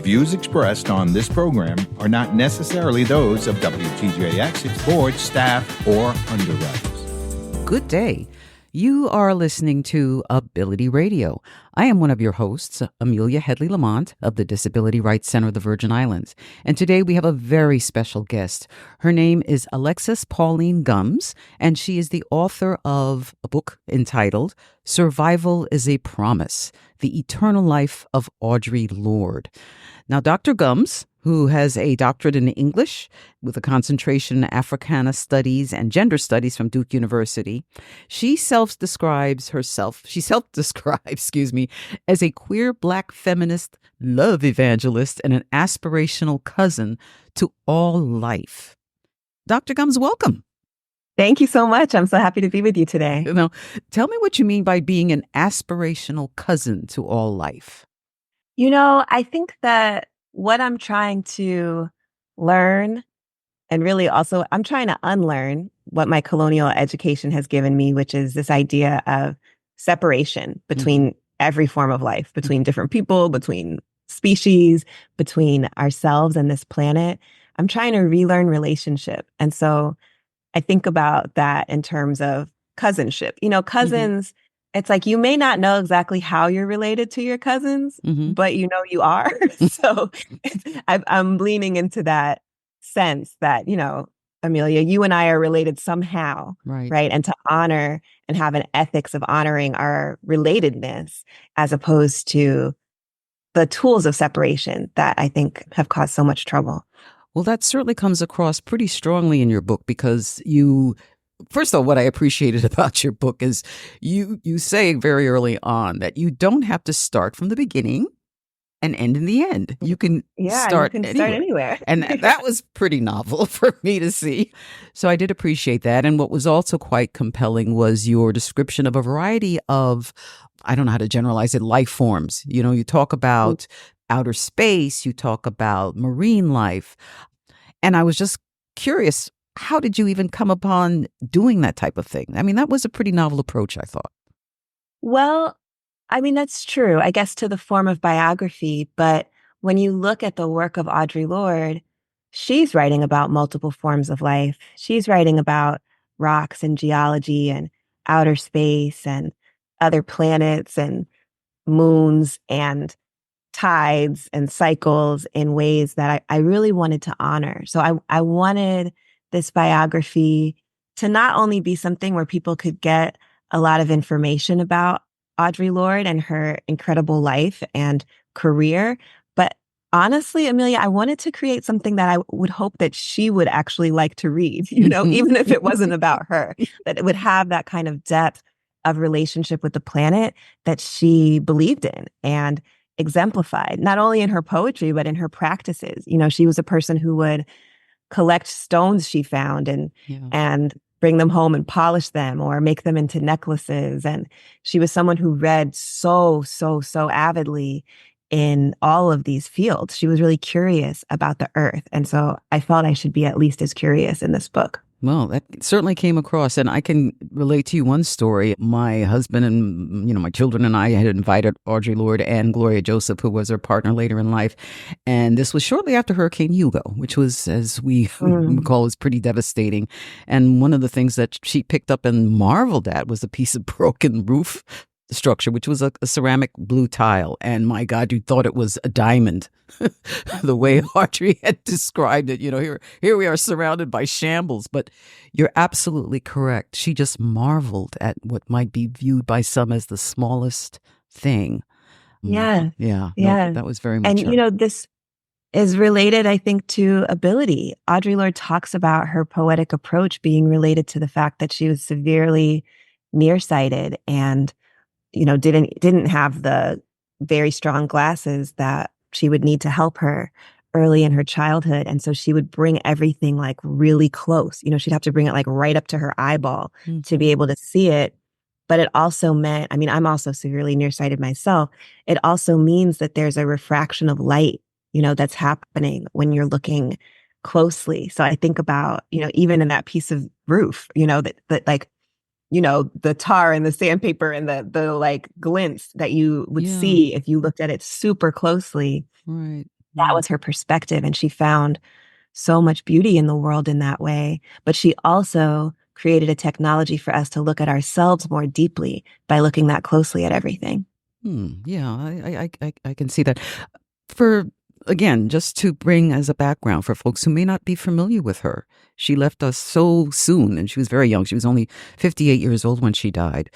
views expressed on this program are not necessarily those of WTJX, its board, staff, or underwriters. Good day. You are listening to Ability Radio. I am one of your hosts, Amelia Headley-Lamont of the Disability Rights Center of the Virgin Islands. And today we have a very special guest. Her name is Alexis Pauline Gumbs, and she is the author of a book entitled Survival is a Promise: The Eternal Life of Audre Lorde. Now, Dr. Gumbs, who has a doctorate in English with a concentration in Africana Studies and Gender Studies from Duke University, she self-describes, as a queer Black feminist, love evangelist, and an aspirational cousin to all life. Dr. Gumbs, welcome. Thank you so much. I'm so happy to be with you today. Now, tell me what you mean by being an aspirational cousin to all life. I think that what I'm trying to learn, and really also I'm trying to unlearn what my colonial education has given me, which is this idea of separation between every form of life, between different people, between species, between ourselves and this planet. I'm trying to relearn relationship. And so I think about that in terms of cousinship. Cousins, it's like you may not know exactly how you're related to your cousins, but you are. So I'm leaning into that sense that, Amelia, you and I are related somehow, right? And to honor and have an ethics of honoring our relatedness as opposed to the tools of separation that I think have caused so much trouble. Well, that certainly comes across pretty strongly in your book because first of all, what I appreciated about your book is you say very early on that you don't have to start from the beginning and end in the end. You can start anywhere. And that was pretty novel for me to see. So I did appreciate that. And what was also quite compelling was your description of a variety of, I don't know how to generalize it, life forms. You talk about outer space, you talk about marine life. And I was just curious, how did you even come upon doing that type of thing? I mean, that was a pretty novel approach, I thought. Well, that's true, I guess, to the form of biography. But when you look at the work of Audre Lorde, she's writing about multiple forms of life. She's writing about rocks and geology and outer space and other planets and moons and tides and cycles in ways that I really wanted to honor. So I wanted this biography to not only be something where people could get a lot of information about Audre Lorde and her incredible life and career, but honestly, Amelia, I wanted to create something that I would hope that she would actually like to read, even if it wasn't about her, that it would have that kind of depth of relationship with the planet that she believed in and exemplified, not only in her poetry, but in her practices. She was a person who would collect stones she found and bring them home and polish them or make them into necklaces. And she was someone who read so avidly in all of these fields. She was really curious about the earth. And so I felt I should be at least as curious in this book. Well, that certainly came across, and I can relate to you one story. My husband and, my children and I had invited Audre Lorde and Gloria Joseph, who was her partner later in life. And this was shortly after Hurricane Hugo, which was, as we recall, was pretty devastating. And one of the things that she picked up and marveled at was a piece of broken roof structure, which was a ceramic blue tile. And my God, you thought it was a diamond, the way Audre had described it. Here we are surrounded by shambles, but you're absolutely correct. She just marveled at what might be viewed by some as the smallest thing. Yeah. Yeah. Yeah. No, that was very much. And, this is related, I think, to ability. Audre Lorde talks about her poetic approach being related to the fact that she was severely nearsighted and didn't have the very strong glasses that she would need to help her early in her childhood. And so she would bring everything like really close. She'd have to bring it like right up to her eyeball to be able to see it. But it also meant, I'm also severely nearsighted myself. It also means that there's a refraction of light, that's happening when you're looking closely. So I think about, even in that piece of roof, that like, the tar and the sandpaper and the like glints that you would see if you looked at it super closely. Right. that was her perspective. And she found so much beauty in the world in that way. But she also created a technology for us to look at ourselves more deeply by looking that closely at everything. Yeah, I can see that. For, again, just to bring as a background for folks who may not be familiar with her, she left us so soon, and she was very young. She was only 58 years old when she died.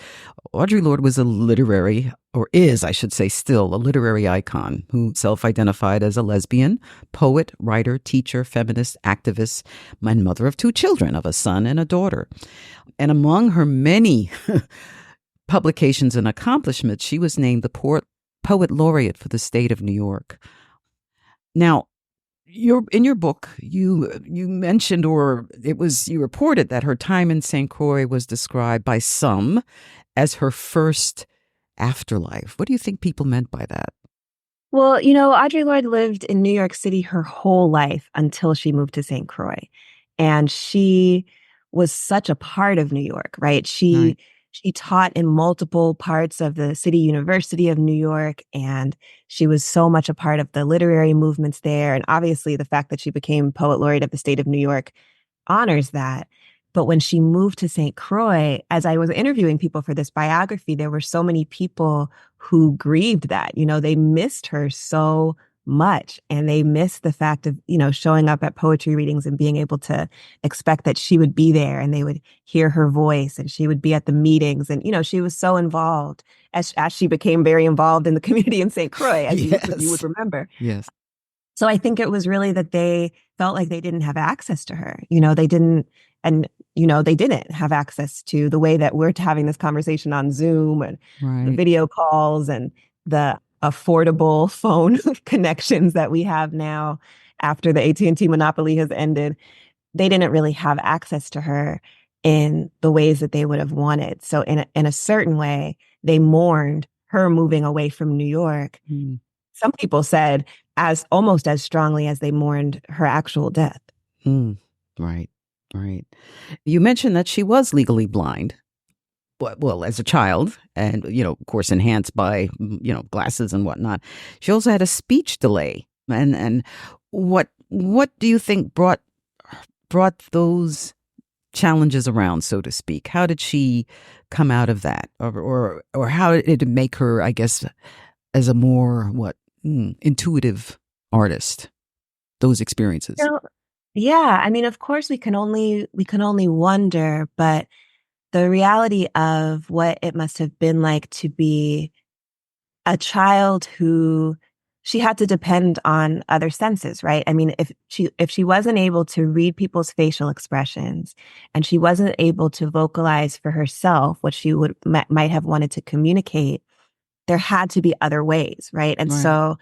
Audre Lorde was a literary, or is, I should say, still a literary icon who self-identified as a lesbian, poet, writer, teacher, feminist, activist, and mother of two children, of a son and a daughter. And among her many publications and accomplishments, she was named the Poet Laureate for the state of New York. Now, in your book, you mentioned, or you reported that her time in St. Croix was described by some as her first afterlife. What do you think people meant by that? Well, Audre Lorde lived in New York City her whole life until she moved to St. Croix. And she was such a part of New York, right? She taught in multiple parts of the City University of New York, and she was so much a part of the literary movements there. And obviously, the fact that she became Poet Laureate of the state of New York honors that. But when she moved to St. Croix, as I was interviewing people for this biography, there were so many people who grieved that. They missed her so much, and they missed the fact of, showing up at poetry readings and being able to expect that she would be there and they would hear her voice and she would be at the meetings. And, she was so involved as she became very involved in the community in St. Croix, as you would remember. Yes. So I think it was really that they felt like they didn't have access to her. They didn't have access to the way that we're having this conversation on Zoom and the video calls and the affordable phone connections that we have now after the AT&T monopoly has ended. They didn't really have access to her in the ways that they would have wanted. So in a certain way, they mourned her moving away from New York. Some people said almost as strongly as they mourned her actual death. Right. You mentioned that she was legally blind. Well, as a child, and, of course, enhanced by, glasses and whatnot. She also had a speech delay. And what do you think brought those challenges around, so to speak? How did she come out of that? Or how did it make her, I guess, as a more, intuitive artist, those experiences? Yeah, I mean, of course, we can only wonder, but the reality of what it must have been like to be a child who she had to depend on other senses, right? I mean, if she wasn't able to read people's facial expressions and she wasn't able to vocalize for herself what she might have wanted to communicate, there had to be other ways, right? And so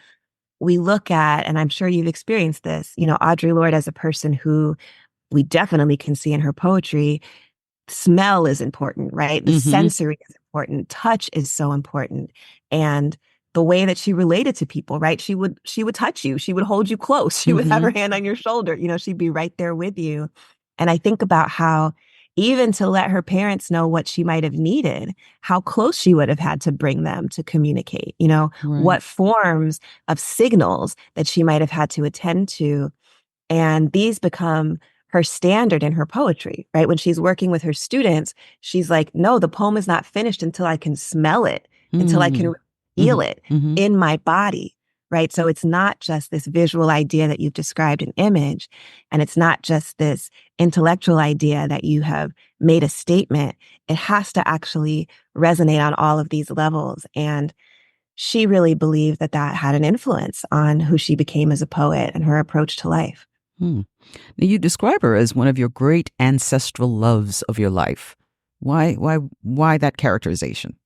we look at, and I'm sure you've experienced this, Audre Lorde as a person who we definitely can see in her poetry. Smell is important, right? The sensory is important. Touch is so important. And the way that she related to people, right? She would touch you. She would hold you close. She would have her hand on your shoulder. She'd be right there with you. And I think about how even to let her parents know what she might have needed, how close she would have had to bring them to communicate, what forms of signals that she might have had to attend to. And these become her standard in her poetry, right? When she's working with her students, she's like, no, the poem is not finished until I can smell it, until I can feel it in my body, right? So it's not just this visual idea that you've described an image, and it's not just this intellectual idea that you have made a statement. It has to actually resonate on all of these levels. And she really believed that had an influence on who she became as a poet and her approach to life. Now, you describe her as one of your great ancestral loves of your life. Why that characterization?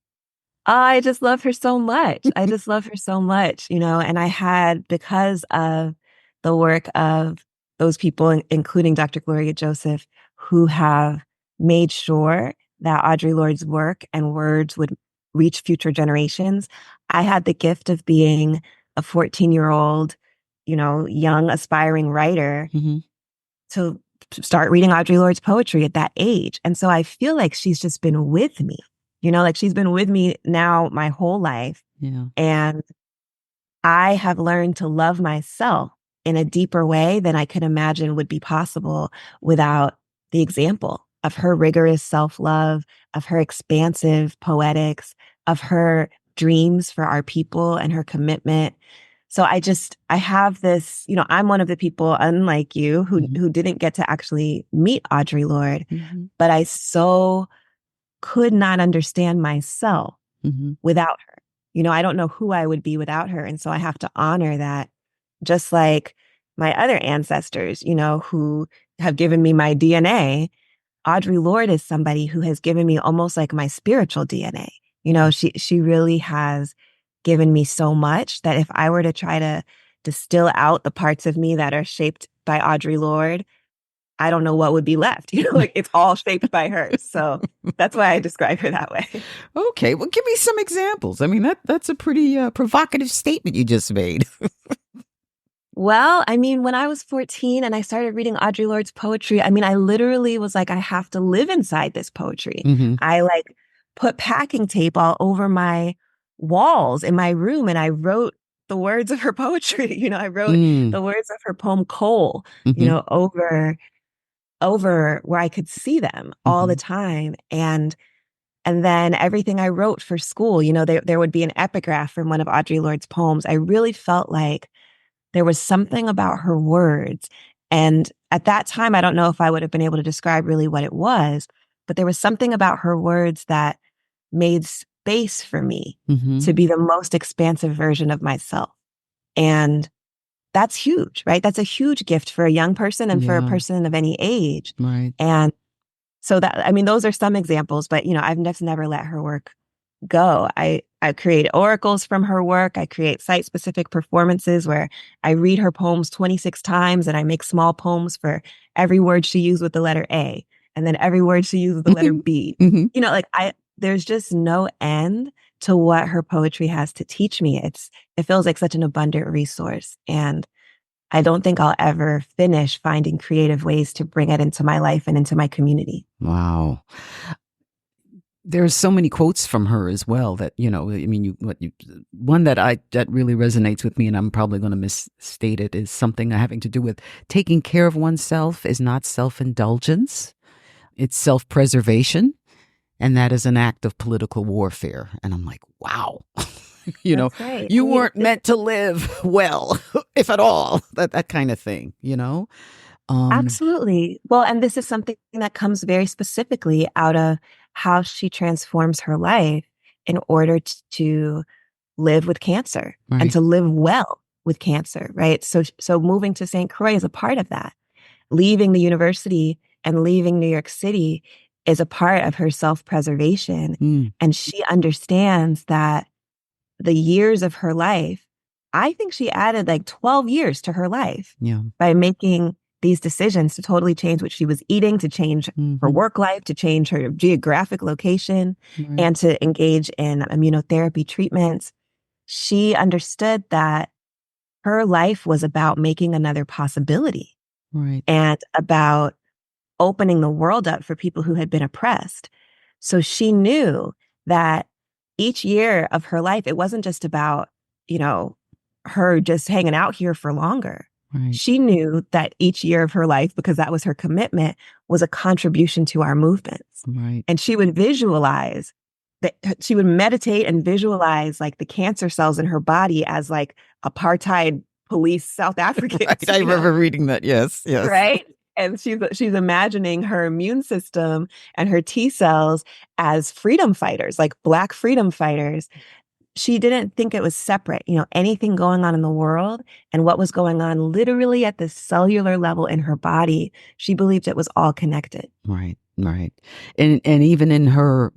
I just love her so much. I just love her so much, and I had, because of the work of those people, including Dr. Gloria Joseph, who have made sure that Audre Lorde's work and words would reach future generations. I had the gift of being a 14-year-old, young aspiring writer to start reading Audre Lorde's poetry at that age. And so I feel like she's just been with me, like she's been with me now my whole life. Yeah. And I have learned to love myself in a deeper way than I could imagine would be possible without the example of her rigorous self-love, of her expansive poetics, of her dreams for our people and her commitment. So I have this, I'm one of the people, unlike you, who didn't get to actually meet Audre Lorde, but I so could not understand myself without her. I don't know who I would be without her. And so I have to honor that, just like my other ancestors, who have given me my DNA. Audre Lorde is somebody who has given me almost like my spiritual DNA. She really has given me so much that if I were to try to distill out the parts of me that are shaped by Audre Lorde, I don't know what would be left. Like it's all shaped by her. So that's why I describe her that way. Okay. Well, give me some examples. I mean, that's a pretty provocative statement you just made. Well, I mean, when I was 14 and I started reading Audre Lorde's poetry, I mean, I literally was like, I have to live inside this poetry. I put packing tape all over my walls in my room and I wrote the words of her poetry. I wrote the words of her poem Coal, over where I could see them all the time. And then everything I wrote for school, there would be an epigraph from one of Audre Lorde's poems. I really felt like there was something about her words. And at that time, I don't know if I would have been able to describe really what it was, but there was something about her words that made space for me to be the most expansive version of myself. And that's huge, right? That's a huge gift for a young person and for a person of any age. Right. And so those are some examples, but, I've just never let her work go. I create oracles from her work. I create site-specific performances where I read her poems 26 times and I make small poems for every word she used with the letter A and then every word she used with the letter B. There's just no end to what her poetry has to teach me. It feels like such an abundant resource. And I don't think I'll ever finish finding creative ways to bring it into my life and into my community. Wow. There's so many quotes from her as well that, one that really resonates with me, and I'm probably going to misstate it, is something having to do with taking care of oneself is not self-indulgence. It's self-preservation. And that is an act of political warfare. And I'm like, wow, Right. You weren't meant to live well, if at all, that kind of thing, Absolutely. Well, and this is something that comes very specifically out of how she transforms her life in order to live with cancer and to live well with cancer, right? So moving to St. Croix is a part of that. Leaving the university and leaving New York City is a part of her self-preservation. And she understands that the years of her life, I think she added 12 years to her life by making these decisions to totally change what she was eating, to change her work life, to change her geographic location, and to engage in immunotherapy treatments. She understood that her life was about making another possibility and about opening the world up for people who had been oppressed. So she knew that each year of her life, it wasn't just about, her just hanging out here for longer. She knew that each year of her life, because that was her commitment, was a contribution to our movements. And she would visualize that, she would meditate and visualize the cancer cells in her body as apartheid police South Africans. I remember reading that. Yes. Right. And she's imagining her immune system and her T cells as freedom fighters, like Black freedom fighters. She didn't think it was separate, anything going on in the world and what was going on literally at the cellular level in her body. She believed it was all connected. Right. And even in her,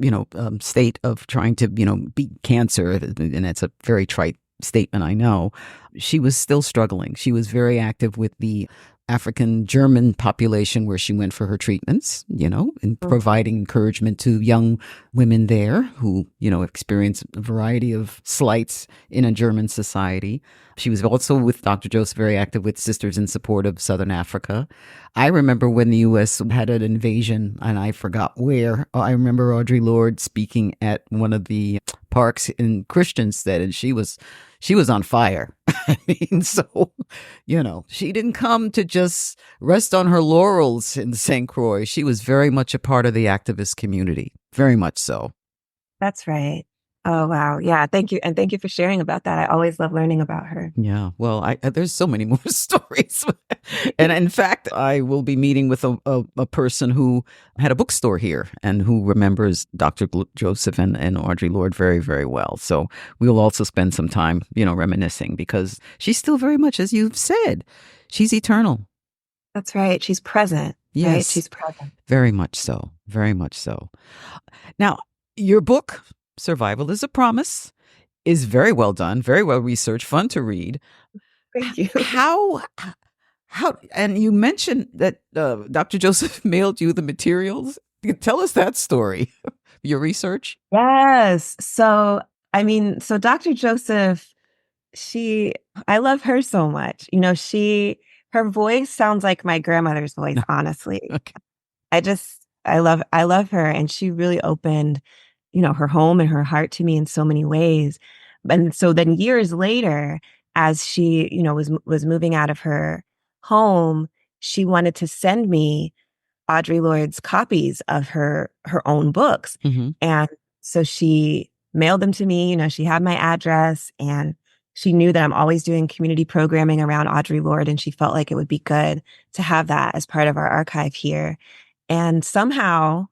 state of trying to, beat cancer, and it's a very trite statement, I know, she was still struggling. She was very active with the African German population where she went for her treatments, and providing encouragement to young women there who, experience a variety of slights in a German society. She was also with Dr. Joseph very active with Sisters in Support of Southern Africa. I remember when the U.S. had an invasion, and I forgot where. I remember Audre Lorde speaking at one of the parks in Christiansted, and she was on fire. I mean, so, she didn't come to just rest on her laurels in St. Croix. She was very much a part of the activist community, very much so. That's right. Oh, wow. Yeah. Thank you. And thank you for sharing about that. I always love learning about her. Yeah. Well, there's so many more stories. And in fact, I will be meeting with a person who had a bookstore here and who remembers Dr. Joseph and Audre Lorde very, very well. So we'll also spend some time, reminiscing, because she's still very much, as you've said, she's eternal. That's right. She's present. Yes. Right? She's present. Very much so. Very much so. Now, your book, Survival is a Promise, is very well done, very well researched, fun to read. Thank you. How, and you mentioned that Dr. Joseph mailed you the materials. Tell us that story, your research. Yes. So Dr. Joseph, I love her so much. Her voice sounds like my grandmother's voice, honestly. Okay. I love her. And she really opened her home and her heart to me in so many ways. And so then years later, as she, was moving out of her home, she wanted to send me Audre Lorde's copies of her own books. Mm-hmm. And so she mailed them to me. She had my address, and she knew that I'm always doing community programming around Audre Lorde, and she felt like it would be good to have that as part of our archive here. And somehow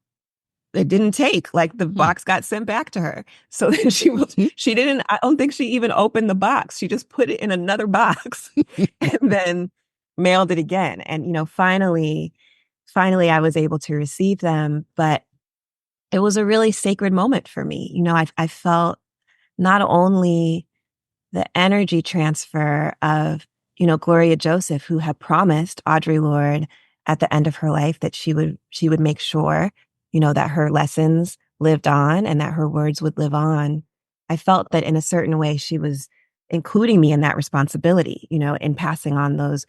it didn't take, like, the box got sent back to her. So then I don't think she even opened the box. She just put it in another box and then mailed it again. And, finally I was able to receive them, but it was a really sacred moment for me. I felt not only the energy transfer of, Gloria Joseph, who had promised Audre Lorde at the end of her life that she would make sure that her lessons lived on and that her words would live on. I felt that in a certain way, she was including me in that responsibility, in passing on those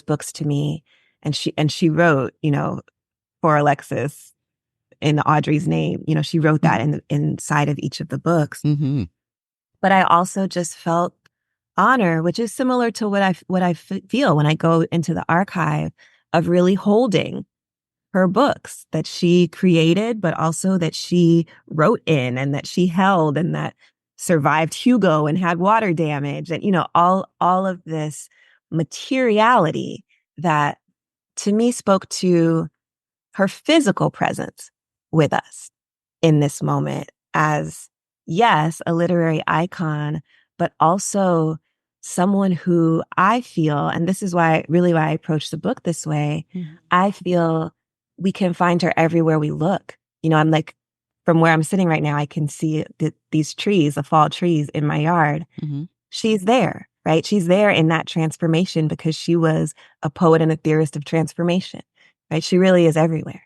books to me. And she wrote, for Alexis in Audre's name, she wrote that inside of each of the books. Mm-hmm. But I also just felt honor, which is similar to what I feel when I go into the archive, of really holding her books that she created, but also that she wrote in and that she held and that survived Hugo and had water damage, and all of this materiality that to me spoke to her physical presence with us in this moment as, yes, a literary icon, but also someone who I feel, and this is why I approach the book this way, I feel we can find her everywhere we look. I'm like, from where I'm sitting right now, I can see these trees, the fall trees in my yard. Mm-hmm. She's there, right? She's there in that transformation because she was a poet and a theorist of transformation, right? She really is everywhere.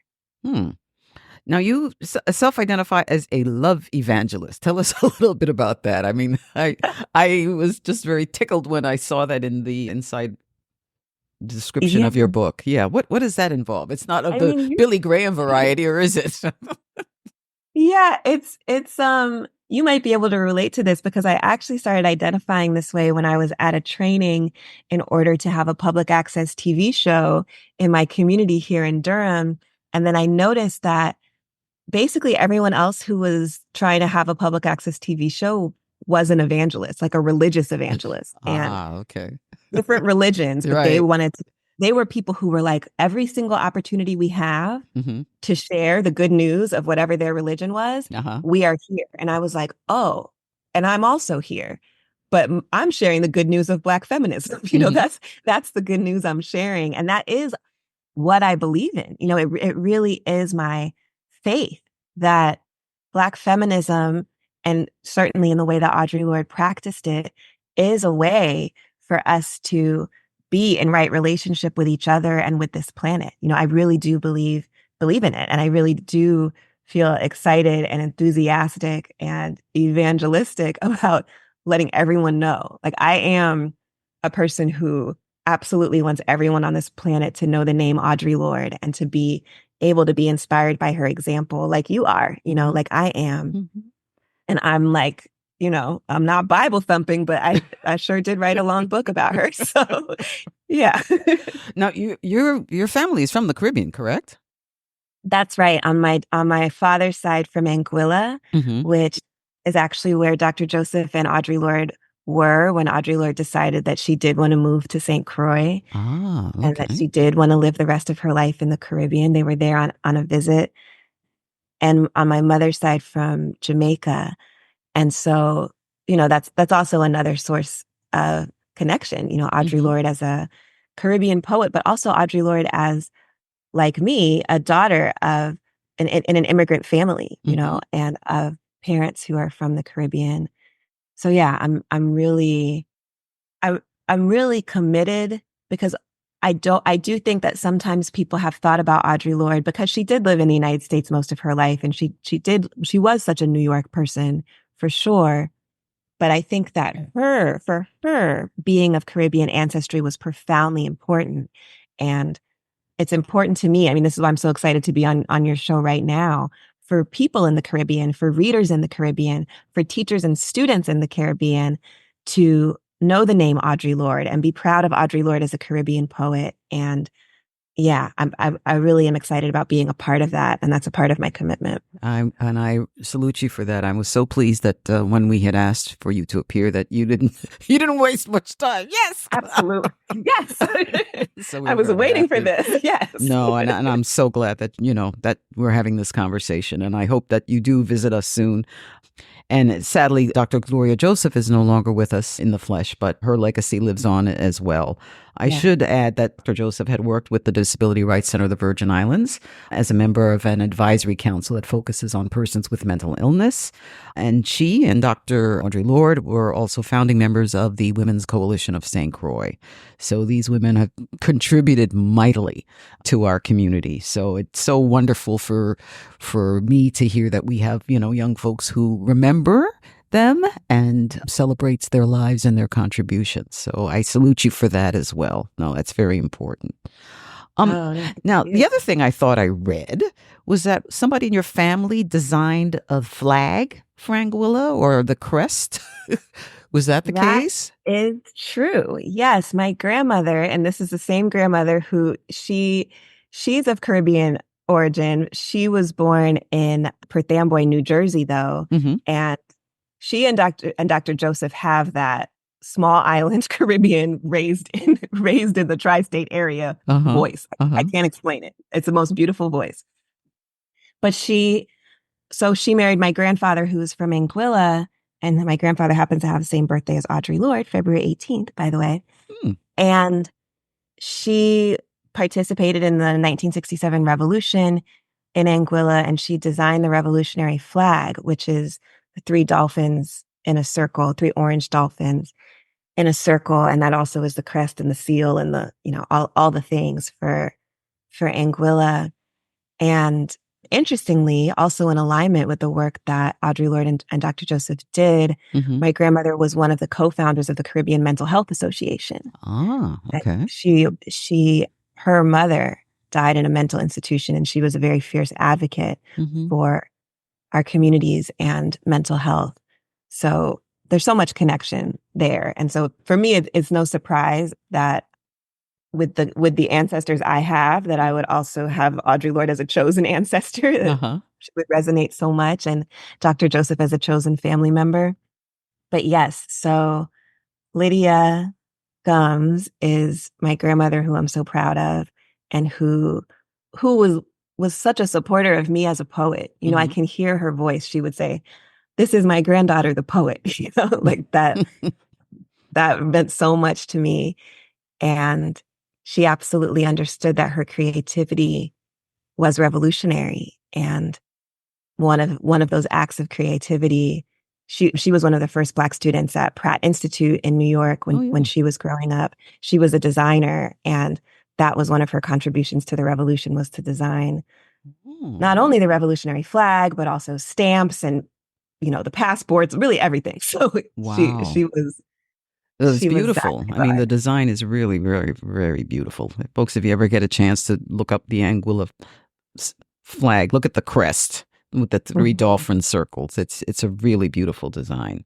Now, you self-identify as a love evangelist. Tell us a little bit about that. I mean, I was just very tickled when I saw that in the inside description of your book. Yeah. What does that involve? It's not of the Billy Graham variety, or is it? Yeah, it's you might be able to relate to this because I actually started identifying this way when I was at a training in order to have a public access TV show in my community here in Durham. And then I noticed that basically everyone else who was trying to have a public access TV show was an evangelist, like a religious evangelist. And okay. different religions, but Right. they were people who were like, every single opportunity we have to share the good news of whatever their religion was, we are here. And I was like, oh, and I'm also here, but I'm sharing the good news of Black feminism. That's the good news I'm sharing. And that is what I believe in. It really is my faith that Black feminism, and certainly in the way that Audre Lorde practiced it, is a way for us to be in right relationship with each other and with this planet. I really do believe in it. And I really do feel excited and enthusiastic and evangelistic about letting everyone know. Like, I am a person who absolutely wants everyone on this planet to know the name Audre Lorde and to be able to be inspired by her example, like you are, like I am. And I'm like, I'm not Bible thumping, but I sure did write a long book about her. So, yeah. Now, your family is from the Caribbean, correct? That's right. On my father's side from Anguilla, Mm-hmm. which is actually where Dr. Joseph and Audre Lorde were when Audre Lorde decided that she did want to move to St. Croix Ah, and that okay. she did want to live the rest of her life in the Caribbean. They were there on a visit. And on my mother's side from Jamaica. And so, that's also another source of connection, Audre Mm-hmm. Lorde as a Caribbean poet, but also Audre Lorde as, like me, a daughter of in an immigrant family, Mm-hmm. and of parents who are from the Caribbean. So yeah, I, I'm really committed because I do think that sometimes people have thought about Audre Lorde because she did live in the United States most of her life, and she was such a New York person for sure. But I think that for her, being of Caribbean ancestry was profoundly important. And it's important to me. I mean, this is why I'm so excited to be on your show right now. For people in the Caribbean, for readers in the Caribbean, for teachers and students in the Caribbean to know the name Audre Lorde and be proud of Audre Lorde as a Caribbean poet. And yeah, I really am excited about being a part of that. And that's a part of my commitment. I salute you for that. I was so pleased that when we had asked for you to appear, that you didn't waste much time. Yes, Absolutely. Yes. So I was very waiting for happy. this. Yes. No, and I'm so glad that that we're having this conversation, and I hope that you do visit us soon. And sadly, Dr. Gloria Joseph is no longer with us in the flesh, but her legacy lives on as well. I Yeah. should add that Dr. Joseph had worked with the Disability Rights Center of the Virgin Islands as a member of an advisory council that focuses on persons with mental illness. And she and Dr. Audre Lorde were also founding members of the Women's Coalition of St. Croix. So these women have contributed mightily to our community. So it's so wonderful for me to hear that we have, young folks who remember them and celebrates their lives and their contributions. So I salute you for that as well. No, that's very important. Now, the other thing I thought I read was that somebody in your family designed a flag for Anguilla, or the crest. Was that the case? Is true. Yes, my grandmother, and this is the same grandmother who she's of Caribbean origin. She was born in Perth Amboy, New Jersey, though, Mm-hmm. and she and Dr. Joseph have that small island Caribbean raised in the tri-state area voice. I can't explain it. It's the most beautiful voice. But she married my grandfather, who was from Anguilla, and my grandfather happens to have the same birthday as Audre Lorde, February 18th, by the way. And she participated in the 1967 revolution in Anguilla, and she designed the revolutionary flag, which is the three dolphins in a circle, three orange dolphins in a circle. And that also is the crest and the seal and the, all the things for Anguilla. And interestingly, also in alignment with the work that Audre Lorde and Dr. Joseph did, my grandmother was one of the co-founders of the Caribbean Mental Health Association. Ah, okay. Her mother died in a mental institution, and she was a very fierce advocate for our communities and mental health. So there's so much connection there. And so for me, it's no surprise that with the ancestors I have, that I would also have Audre Lorde as a chosen ancestor. She would resonate so much, and Dr. Joseph as a chosen family member. But yes, so Lydia Gumbs is my grandmother, who I'm so proud of, and who was such a supporter of me as a poet. I can hear her voice. She would say, "This is my granddaughter, the poet." Like that. That meant so much to me. And she absolutely understood that her creativity was revolutionary. And one of those acts of creativity, she was one of the first Black students at Pratt Institute in New York when she was growing up. She was a designer, and that was one of her contributions to the revolution, was to design not only the revolutionary flag, but also stamps and, the passports, really everything. So she was... It's beautiful. I mean, the design is really very, very beautiful. Folks, if you ever get a chance to look up the Anguilla flag, look at the crest. with the three dolphin circles. It's a really beautiful design.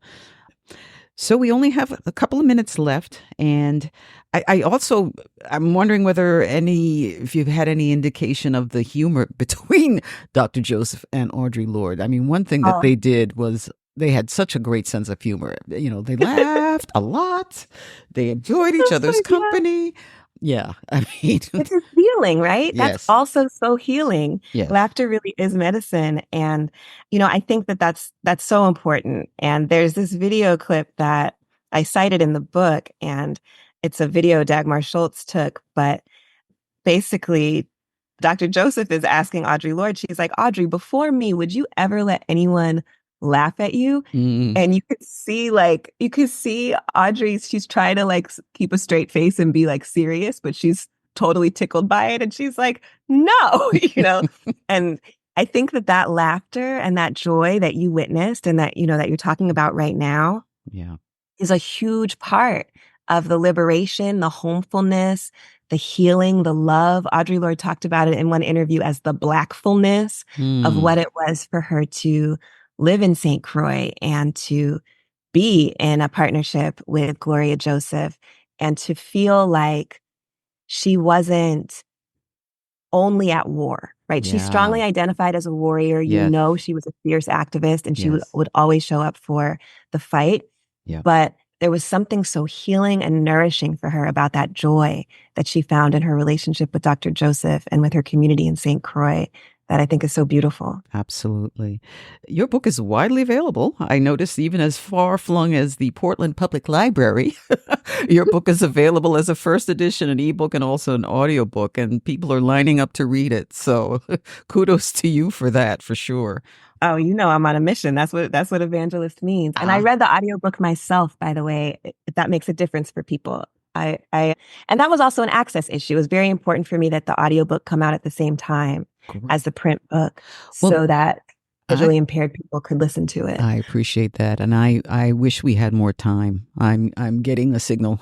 So we only have a couple of minutes left, and I'm wondering if you've had any indication of the humor between Dr. Joseph and Audre Lorde. I mean, one thing that they did was they had such a great sense of humor. You know, they laughed a lot. They enjoyed each other's company. Yeah, I mean, it's healing, right? Yes. That's also so healing. Yes. Laughter really is medicine. And, I think that's so important. And there's this video clip that I cited in the book, and it's a video Dagmar Schultz took. But basically, Dr. Joseph is asking Audre Lorde, she's like, Audre, before me, would you ever let anyone laugh at you? And you could see Audre, she's trying to keep a straight face and be serious, but she's totally tickled by it. And she's like, no, and I think that laughter and that joy that you witnessed and that, that you're talking about right now is a huge part of the liberation, the homefulness, the healing, the love. Audre Lorde talked about it in one interview as the blackfulness of what it was for her to live in St. Croix and to be in a partnership with Gloria Joseph and to feel like she wasn't only at war, right? She strongly identified as a warrior. Yes. She was a fierce activist and she would always show up for the fight. Yeah. But there was something so healing and nourishing for her about that joy that she found in her relationship with Dr. Joseph and with her community in St. Croix that I think is so beautiful. Absolutely. Your book is widely available. I noticed even as far-flung as the Portland Public Library. Your book is available as a first edition, an ebook, and also an audiobook, and people are lining up to read it. So kudos to you for that, for sure. Oh, I'm on a mission. That's what evangelist means. And I read the audiobook myself, by the way, if that makes a difference for people. And that was also an access issue. It was very important for me that the audiobook come out at the same time as the print book so that visually impaired people could listen to it. I appreciate that. And I wish we had more time. I'm getting a signal.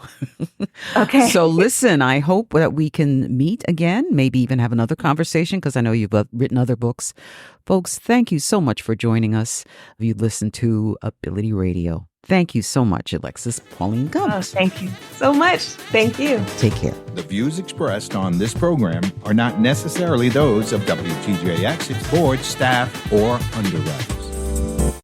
Okay. So listen, I hope that we can meet again, maybe even have another conversation, because I know you've written other books. Folks, thank you so much for joining us. You listened to Ability Radio. Thank you so much, Alexis Pauline Gumbs. Oh, thank you so much. Thank you. Take care. The views expressed on this program are not necessarily those of WTJX, its board, staff, or underwriters.